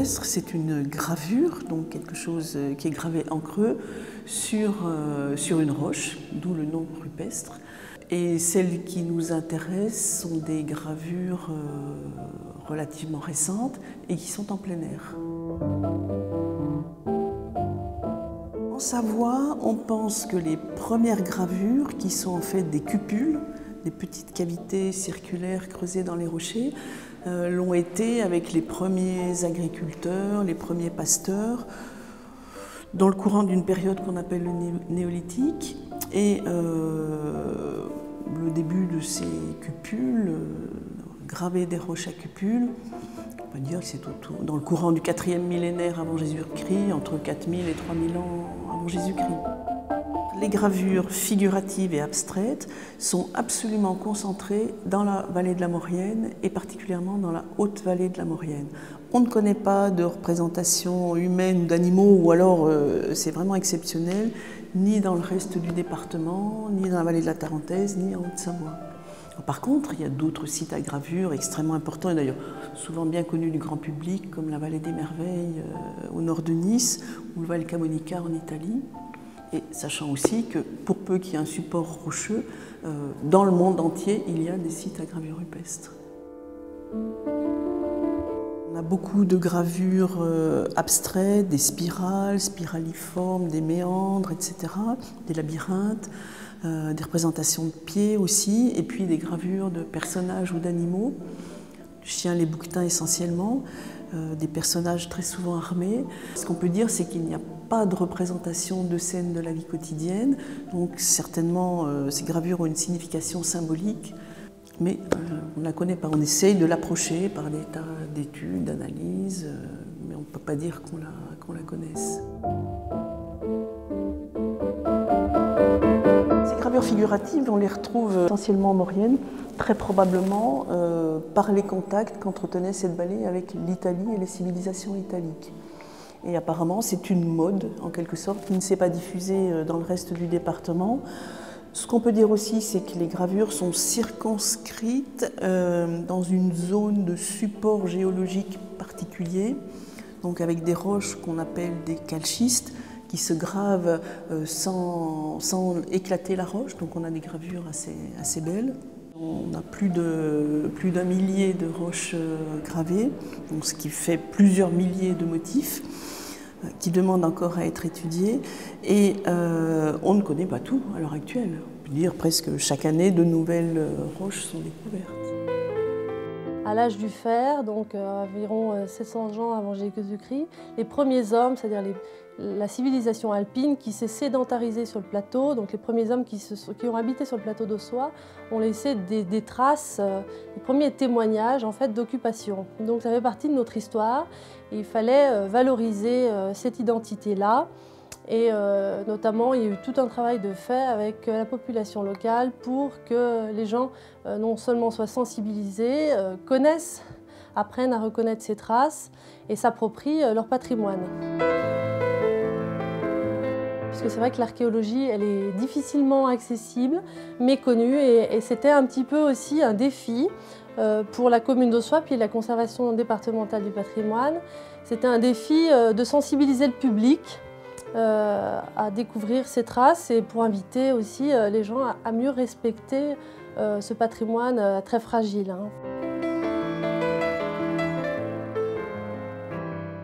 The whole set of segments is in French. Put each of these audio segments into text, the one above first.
rupestre, c'est une gravure, donc quelque chose qui est gravé en creux sur une roche, d'où le nom rupestre. Et celles qui nous intéressent sont des gravures relativement récentes et qui sont en plein air. En Savoie, on pense que les premières gravures, qui sont en fait des cupules, des petites cavités circulaires creusées dans les rochers, l'ont été avec les premiers agriculteurs, les premiers pasteurs, dans le courant d'une période qu'on appelle le néolithique. Et le début de ces cupules, graver des roches à cupules, on peut dire que c'est dans le courant du 4e millénaire avant Jésus-Christ, entre 4000 et 3000 ans avant Jésus-Christ. Les gravures figuratives et abstraites sont absolument concentrées dans la vallée de la Maurienne et particulièrement dans la haute vallée de la Maurienne. On ne connaît pas de représentation humaine ou d'animaux, ou alors c'est vraiment exceptionnel, ni dans le reste du département, ni dans la vallée de la Tarentaise, ni en Haute-Savoie. Par contre, il y a d'autres sites à gravure extrêmement importants, et d'ailleurs souvent bien connus du grand public, comme la vallée des Merveilles au nord de Nice, ou le Val Camonica en Italie. Et sachant aussi que pour peu qu'il y ait un support rocheux, dans le monde entier, il y a des sites à gravure rupestre. On a beaucoup de gravures abstraites, des spirales, spiraliformes, des méandres, etc., des labyrinthes, des représentations de pieds aussi, et puis des gravures de personnages ou d'animaux, du chien, les bouquetins essentiellement, des personnages très souvent armés. Ce qu'on peut dire, c'est qu'il n'y a pas de représentation de scènes de la vie quotidienne, donc certainement ces gravures ont une signification symbolique, mais on ne la connaît pas. On essaye de l'approcher par des tas d'études, d'analyses, mais on ne peut pas dire qu'on la connaisse. Ces gravures figuratives, on les retrouve essentiellement en Maurienne, très probablement par les contacts qu'entretenait cette vallée avec l'Italie et les civilisations italiques. Et apparemment, c'est une mode, en quelque sorte, qui ne s'est pas diffusée dans le reste du département. Ce qu'on peut dire aussi, c'est que les gravures sont circonscrites dans une zone de support géologique particulier, donc avec des roches qu'on appelle des calchistes, qui se gravent sans éclater la roche, donc on a des gravures assez belles. On a plus d'un millier de roches gravées, donc ce qui fait plusieurs milliers de motifs qui demandent encore à être étudiés. Et on ne connaît pas tout à l'heure actuelle. On peut dire presque chaque année, de nouvelles roches sont découvertes. À l'âge du fer, donc environ 700 ans avant Jésus-Christ, les premiers hommes, c'est-à-dire la civilisation alpine qui s'est sédentarisée sur le plateau, donc les premiers hommes qui ont habité sur le plateau d'Aussois, ont laissé des traces, les premiers témoignages en fait, d'occupation. Donc ça fait partie de notre histoire. Et il fallait valoriser cette identité-là. Et notamment, il y a eu tout un travail de fait avec la population locale pour que les gens non seulement soient sensibilisés, connaissent, apprennent à reconnaître ces traces et s'approprient leur patrimoine. Puisque c'est vrai que l'archéologie, elle est difficilement accessible, méconnue, et c'était un petit peu aussi un défi pour la commune d'Aussois puis la conservation départementale du patrimoine. C'était un défi de sensibiliser le public à découvrir ces traces et pour inviter aussi les gens à mieux respecter ce patrimoine très fragile.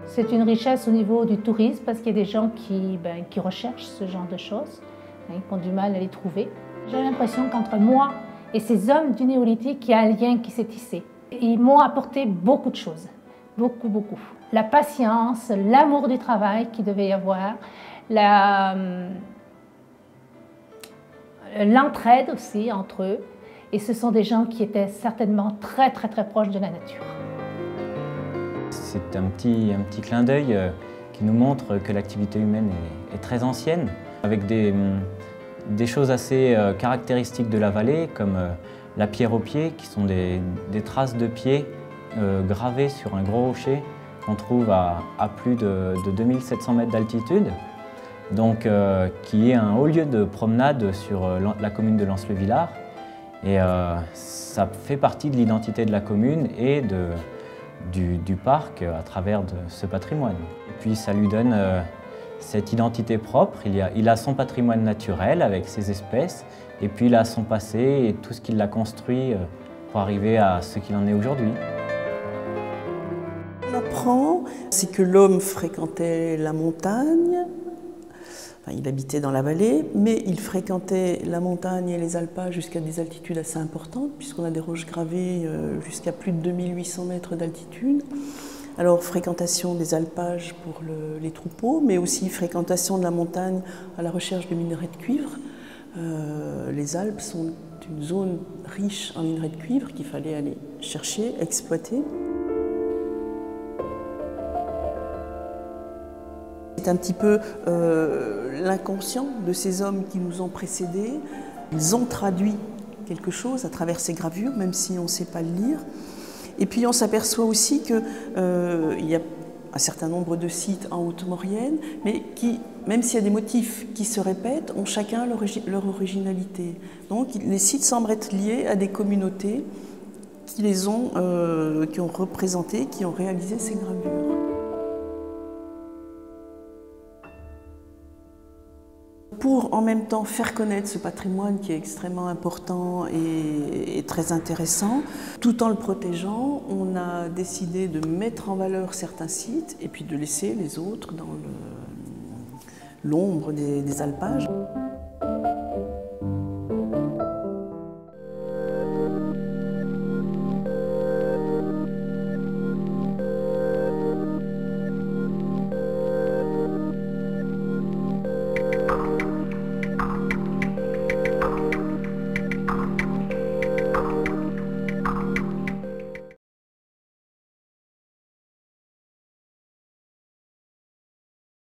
C'est une richesse au niveau du tourisme parce qu'il y a des gens qui recherchent ce genre de choses, qui ont du mal à les trouver. J'ai l'impression qu'entre moi et ces hommes du néolithique, il y a un lien qui s'est tissé. Ils m'ont apporté beaucoup de choses, beaucoup, beaucoup. La patience, l'amour du travail qu'il devait y avoir, l'entraide aussi entre eux. Et ce sont des gens qui étaient certainement très, très, très proches de la nature. C'est un petit clin d'œil qui nous montre que l'activité humaine est très ancienne, avec des choses assez caractéristiques de la vallée, comme la pierre aux pieds, qui sont des traces de pieds gravées sur un gros rocher qu'on trouve à plus de 2700 mètres d'altitude, donc qui est un haut lieu de promenade sur la commune de Lens-le-Villard. Et ça fait partie de l'identité de la commune et du parc à travers ce patrimoine. Et puis ça lui donne cette identité propre. Il a son patrimoine naturel avec ses espèces, et puis il a son passé et tout ce qu'il a construit pour arriver à ce qu'il en est aujourd'hui. On apprend, c'est que l'homme fréquentait la montagne, enfin, il habitait dans la vallée, mais il fréquentait la montagne et les alpages jusqu'à des altitudes assez importantes, puisqu'on a des roches gravées jusqu'à plus de 2800 mètres d'altitude. Alors fréquentation des alpages pour les troupeaux, mais aussi fréquentation de la montagne à la recherche de minerais de cuivre. Les Alpes sont une zone riche en minerais de cuivre qu'il fallait aller chercher, exploiter. C'est un petit peu l'inconscient de ces hommes qui nous ont précédés. Ils ont traduit quelque chose à travers ces gravures, même si on ne sait pas le lire. Et puis on s'aperçoit aussi qu'il y a un certain nombre de sites en Haute-Maurienne, mais qui, même s'il y a des motifs qui se répètent, ont chacun leur originalité. Donc les sites semblent être liés à des communautés qui ont représenté, qui ont réalisé ces gravures. Pour en même temps faire connaître ce patrimoine qui est extrêmement important et très intéressant, tout en le protégeant, on a décidé de mettre en valeur certains sites et puis de laisser les autres dans l'ombre des alpages.